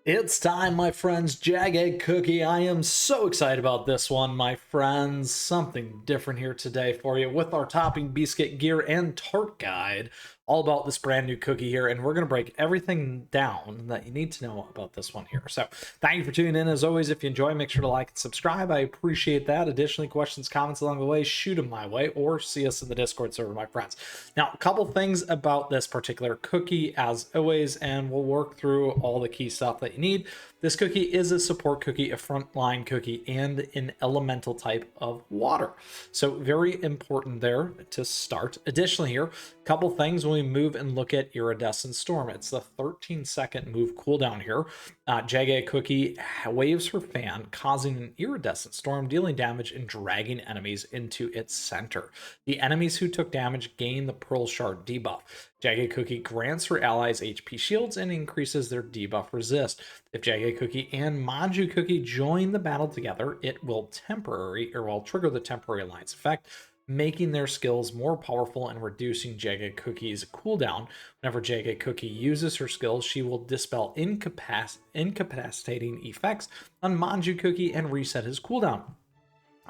It's time, my friends. Jagae Cookie. I am so excited about this one, my friends. Something different here today for you with our topping biscuit gear and tart guide. All about this brand new cookie here, and we're going to break everything down that you need to know about this one here. So thank you for tuning in. As always, if you enjoy, make sure to like and subscribe. I appreciate that. Additionally, questions, comments along the way, shoot them my way, or see us in the Discord server, my friends. Now, a couple things about this particular cookie, as always, and we'll work through all the key stuff that you need. This cookie is a support cookie, a frontline cookie, and an elemental type of water. So very important there to start. Additionally here, a couple things when we move and look at Iridescent Storm. It's the 13-second move cooldown here. Jagae Cookie waves her fan, causing an iridescent storm, dealing damage and dragging enemies into its center. The enemies who took damage gain the Pearl Shard debuff. Jagae Cookie grants her allies HP shields and increases their debuff resist. If Jagae Cookie and Maju Cookie join the battle together, it will trigger the temporary alliance effect, making their skills more powerful and reducing Jagae Cookie's cooldown. Whenever Jagae Cookie uses her skills, she will dispel incapacitating effects on Maju Cookie and reset his cooldown,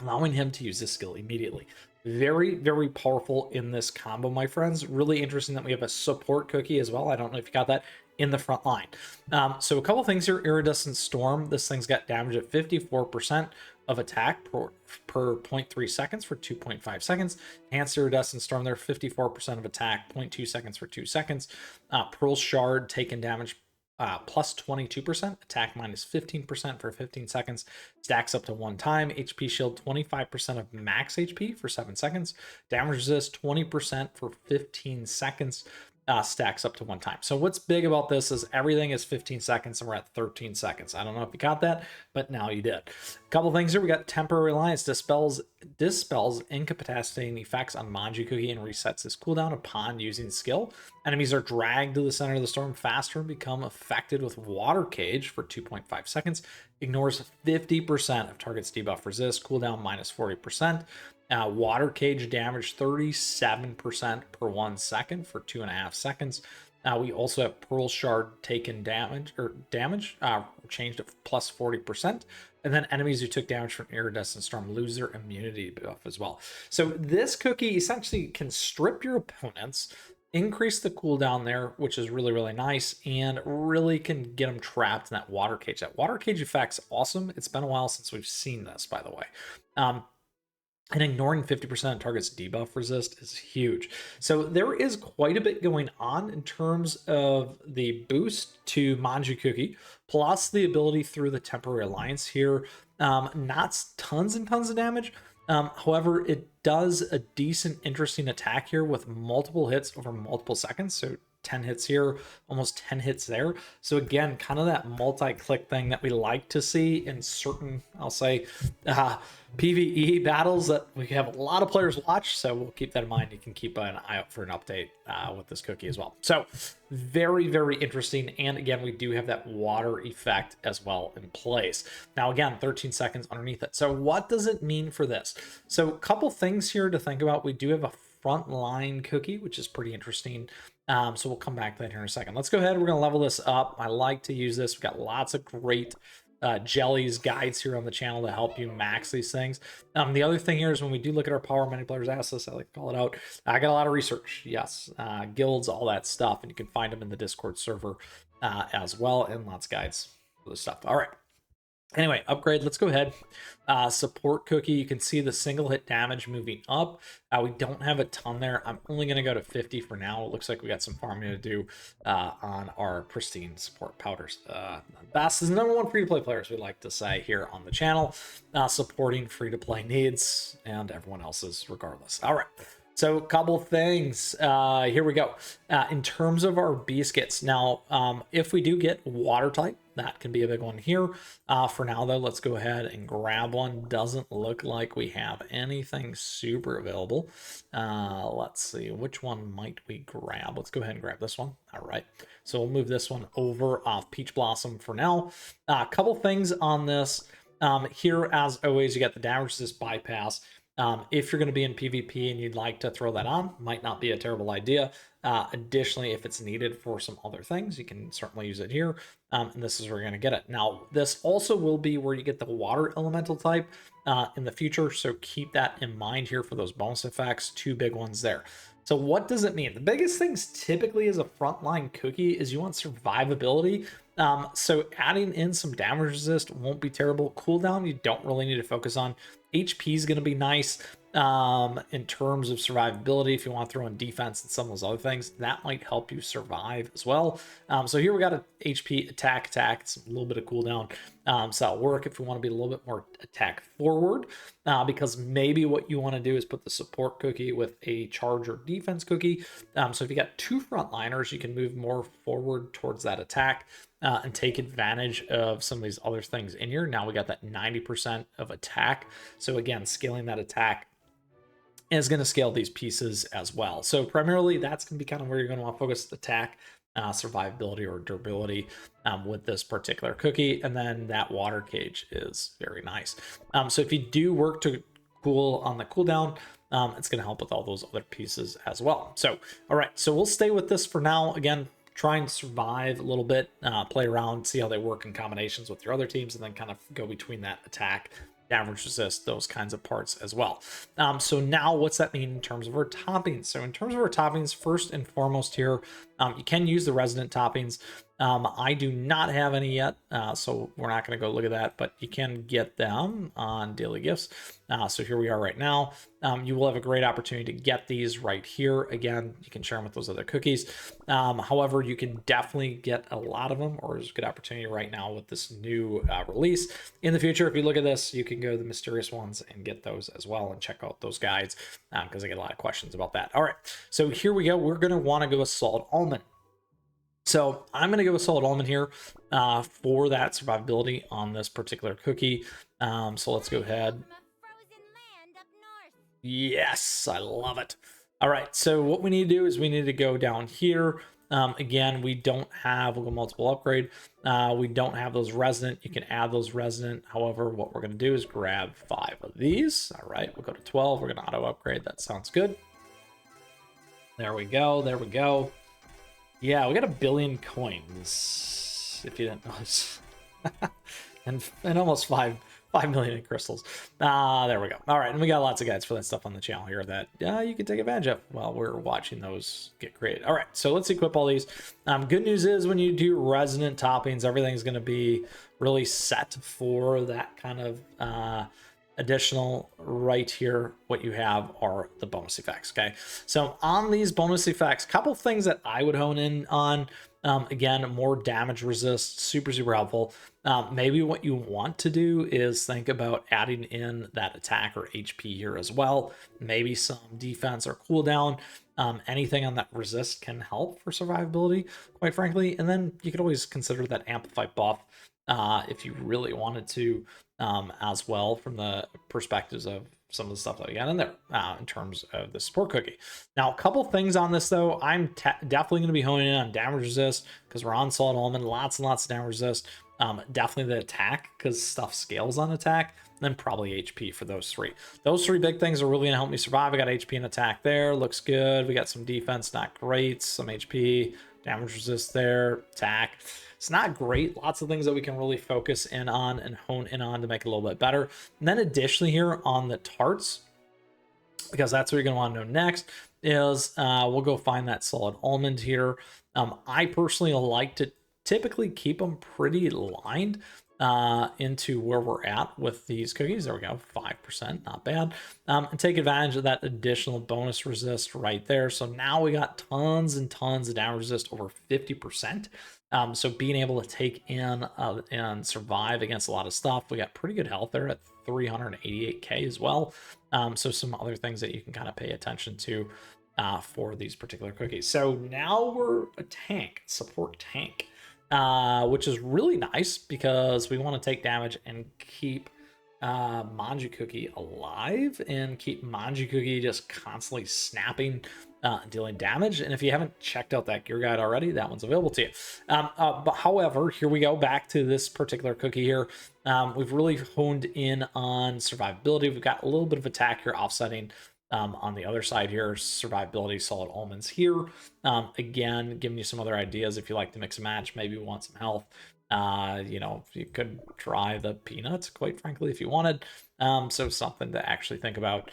allowing him to use this skill immediately. Very, very powerful in this combo, my friends. Really interesting that we have a support cookie as well. I don't know if you got that in the front line. So a couple things here. Iridescent Storm. This thing's got damage at 54% of attack per 0.3 seconds for 2.5 seconds. Enhanced Iridescent Storm there, 54% of attack, 0.2 seconds for 2 seconds. Pearl Shard taken damage plus 22%, attack minus 15% for 15 seconds, stacks up to 1 time. HP shield 25% of max HP for 7 seconds, damage resist 20% for 15 seconds, stacks up to 1 time. So what's big about this is everything is 15 seconds and we're at 13 seconds. I don't know if you got that, but now you did. A couple things here. We got Temporary Alliance dispels incapacitating effects on Maju Cookie and resets his cooldown upon using skill. Enemies are dragged to the center of the storm faster and become affected with Water Cage for 2.5 seconds. Ignores 50% of target's debuff resist, cooldown minus 40%. Water Cage damage 37% per 1 second for 2.5 seconds. We also have Pearl Shard taken damage changed at plus 40%. And then enemies who took damage from Iridescent Storm lose their immunity buff as well. So this cookie essentially can strip your opponents, increase the cooldown there, which is really, really nice, and really can get them trapped in that Water Cage. That Water Cage effect's awesome. It's been a while since we've seen this, by the way. And ignoring 50% of target's debuff resist is huge. So there is quite a bit going on in terms of the boost to Maju Cookie, plus the ability through the Temporary Alliance here. Not tons and tons of damage. However, it does a decent, interesting attack here with multiple hits over multiple seconds. So 10 hits here, almost 10 hits there. So again, kind of that multi-click thing that we like to see in certain, I'll say, PvE battles that we have a lot of players watch. So we'll keep that in mind. You can keep an eye out for an update with this cookie as well. So very, very interesting. And again, we do have that water effect as well in place. Now, again, 13 seconds underneath it. So what does it mean for this? So a couple things here to think about. We do have a frontline cookie, which is pretty interesting. So we'll come back to that here in a second. Let's go ahead. We're going to level this up. I like to use this. We've got lots of great jellies guides here on the channel to help you max these things. The other thing here is when we do look at our power, many players ask us, I like to call it out. I got a lot of research. Yes. Guilds, all that stuff. And you can find them in the Discord server as well. And lots of guides for this stuff. All right. Anyway, upgrade. Let's go ahead. Support cookie. You can see the single hit damage moving up. We don't have a ton there. I'm only going to go to 50 for now. It looks like we got some farming to do on our pristine support powders. Bass is the #1 free-to-play players, we like to say here on the channel, supporting free-to-play needs and everyone else's regardless. All right. So a couple things. Here we go. In terms of our biscuits, now, if we do get water type, that can be a big one here. For now, though, let's go ahead and grab one. Doesn't look like we have anything super available. Let's see, which one might we grab? Let's go ahead and grab this one. All right. So we'll move this one over off Peach Blossom for now. A couple things on this. Here, as always, you got the damage resist bypass. If you're going to be in PvP and you'd like to throw that on, might not be a terrible idea. Additionally, if it's needed for some other things, you can certainly use it here. And this is where you're going to get it. Now, this also will be where you get the water elemental type in the future. So keep that in mind here for those bonus effects. Two big ones there. So what does it mean? The biggest things typically as a frontline cookie is you want survivability. So adding in some damage resist won't be terrible. Cooldown, you don't really need to focus on. HP is going to be nice in terms of survivability. If you want to throw in defense and some of those other things, that might help you survive as well. So here we got a HP attack. It's a little bit of cooldown. So that'll work if you want to be a little bit more attack forward, because maybe what you want to do is put the support cookie with a charge or defense cookie. So if you got two frontliners, you can move more forward towards that attack. And take advantage of some of these other things in here. Now we got that 90% of attack. So again, scaling that attack is going to scale these pieces as well. So primarily that's going to be kind of where you're going to want to focus attack, survivability or durability with this particular cookie. And then that water cage is very nice. So if you do work to cool on the cooldown, it's going to help with all those other pieces as well. So, all right, so we'll stay with this for now. Again, try and survive a little bit, play around, see how they work in combinations with your other teams, and then kind of go between that attack, damage resist, those kinds of parts as well. So now what's that mean in terms of our toppings? So in terms of our toppings, first and foremost here, you can use the resident toppings. I do not have any yet, so we're not going to go look at that, but you can get them on daily gifts. So here we are right now. You will have a great opportunity to get these right here. Again, you can share them with those other cookies. However, you can definitely get a lot of them, or there's a good opportunity right now with this new release. In the future, if you look at this, you can go to the mysterious ones and get those as well and check out those guides, because I get a lot of questions about that. All right, so here we go. We're going to want to go with solid almond. So I'm going to go with solid almond here for that survivability on this particular cookie. So let's go ahead. Yes, I love it. All right, so what we need to do is we need to go down here. Again, we don't have, we'll go multiple upgrade. We don't have those resident. You can add those resident. However, what we're going to do is grab 5 of these. All right, we'll go to 12. We're going to auto upgrade. That sounds good. There we go. There we go. Yeah, we got 1 billion coins, if you didn't notice. and almost 5 million in crystals. There we go. All right, and we got lots of guides for that stuff on the channel here that you can take advantage of while we're watching those get created. All right, so let's equip all these. Good news is when you do resident toppings, everything's going to be really set for that kind of additional. Right here, what you have are the bonus effects. Okay, so on these bonus effects, couple things that I would hone in on. Again, more damage resist, super helpful. Maybe what you want to do is think about adding in that attack or HP here as well. Maybe some defense or cooldown. Anything on that resist can help for survivability, quite frankly. And then you could always consider that amplify buff if you really wanted to, as well, from the perspectives of some of the stuff that we got in there in terms of the support cookie. Now, a couple things on this though. I'm definitely going to be honing in on damage resist because we're on solid almond, lots and lots of damage resist. Definitely the attack because stuff scales on attack, and then probably HP for those 3. Those 3 big things are really gonna help me survive. I got HP and attack there, looks good. We got some defense, not great. Some HP, damage resist there, attack. It's not great. Lots of things that we can really focus in on and hone in on to make it a little bit better. And then additionally here on the tarts, because that's what you're going to want to know next, is we'll go find that solid almond here. I personally like to typically keep them pretty aligned into where we're at with these cookies. There we go, 5%, not bad. And take advantage of that additional bonus resist right there. So now we got tons and tons of damage resist, over 50%. So being able to take in and survive against a lot of stuff. We got pretty good health there at 388k as well. So some other things that you can kind of pay attention to for these particular cookies. So now we're a tank, support tank, which is really nice because we want to take damage and keep Maju Cookie alive and keep Maju Cookie just constantly snapping, dealing damage. And if you haven't checked out that gear guide already, that one's available to you. But however, here we go back to this particular cookie here. We've really honed in on survivability. We've got a little bit of attack here offsetting on the other side here, survivability, solid almonds here. Again, giving you some other ideas if you like to mix and match, maybe you want some health. You know, you could try the peanuts, quite frankly, if you wanted. So something to actually think about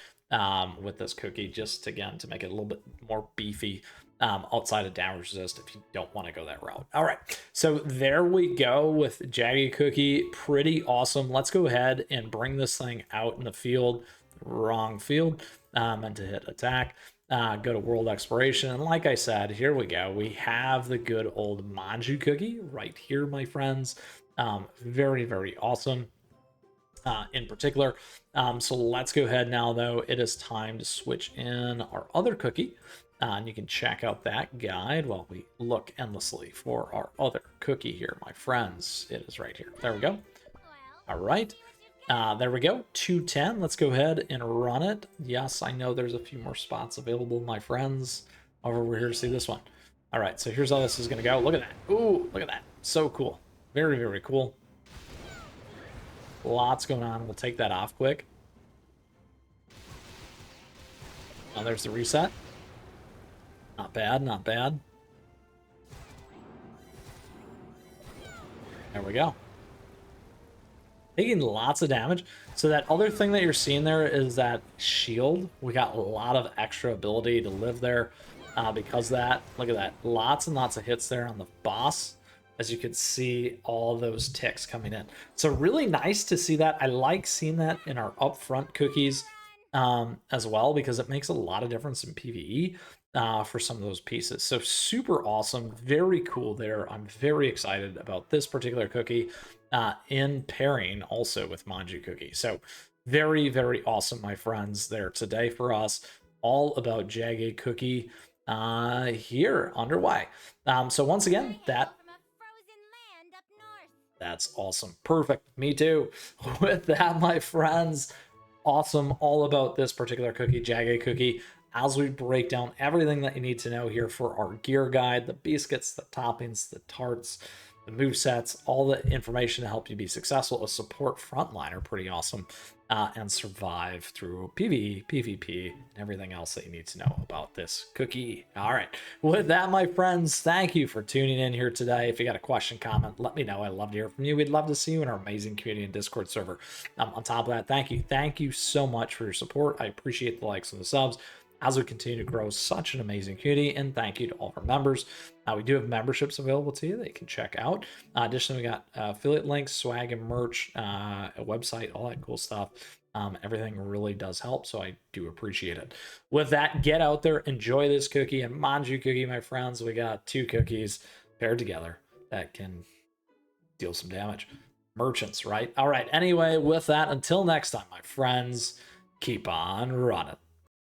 with this cookie, just again to make it a little bit more beefy outside of damage resist if you don't want to go that route. All right, so there we go with Jagae Cookie. Pretty awesome. Let's go ahead and bring this thing out in the field. Wrong field. And to hit attack. Go to world exploration, and like I said, here we go. We have the good old Maju Cookie right here, my friends. Very, very awesome in particular. So let's go ahead now, though. It is time to switch in our other cookie. And you can check out that guide while we look endlessly for our other cookie here, my friends. It is right here. There we go. All right. There we go, 210. Let's go ahead and run it. Yes, I know there's a few more spots available, my friends. However, we're here to see this one. All right, so here's how this is going to go. Look at that. Ooh, look at that. So cool. Very, very cool. Lots going on. We'll take that off quick. Oh, there's the reset. Not bad, not bad. There we go. Taking lots of damage. So that other thing that you're seeing there is that shield. We got a lot of extra ability to live there because of that. Look at that. Lots and lots of hits there on the boss. As you can see, all those ticks coming in. So really nice to see that. I like seeing that in our upfront cookies as well, because it makes a lot of difference in PvE for some of those pieces. So super awesome. Very cool there. I'm very excited about this particular cookie. In pairing also with Maju Cookie. So very, very awesome, my friends, there today for us. All about Jagae Cookie here underway. So once again, that's awesome. Perfect. Me too. With that, my friends, awesome. All about this particular cookie, Jagae Cookie, as we break down everything that you need to know here for our gear guide, the biscuits, the toppings, the tarts, the movesets, all the information to help you be successful as support frontline are pretty awesome, and survive through PvE, PvP, and everything else that you need to know about this cookie. All right, with that, my friends, thank you for tuning in here today. If you got a question, comment, let me know. I'd love to hear from you. We'd love to see you in our amazing community and Discord server. On top of that, thank you so much for your support. I appreciate the likes and the subs as we continue to grow such an amazing community, and thank you to all of our members. We do have memberships available to you that you can check out. Additionally, we got affiliate links, swag and merch, a website, all that cool stuff. Everything really does help, so I do appreciate it. With that, get out there, enjoy this cookie, and Maju Cookie, my friends. We got two cookies paired together that can deal some damage. Merchants, right? All right, anyway, with that, until next time, my friends, keep on running.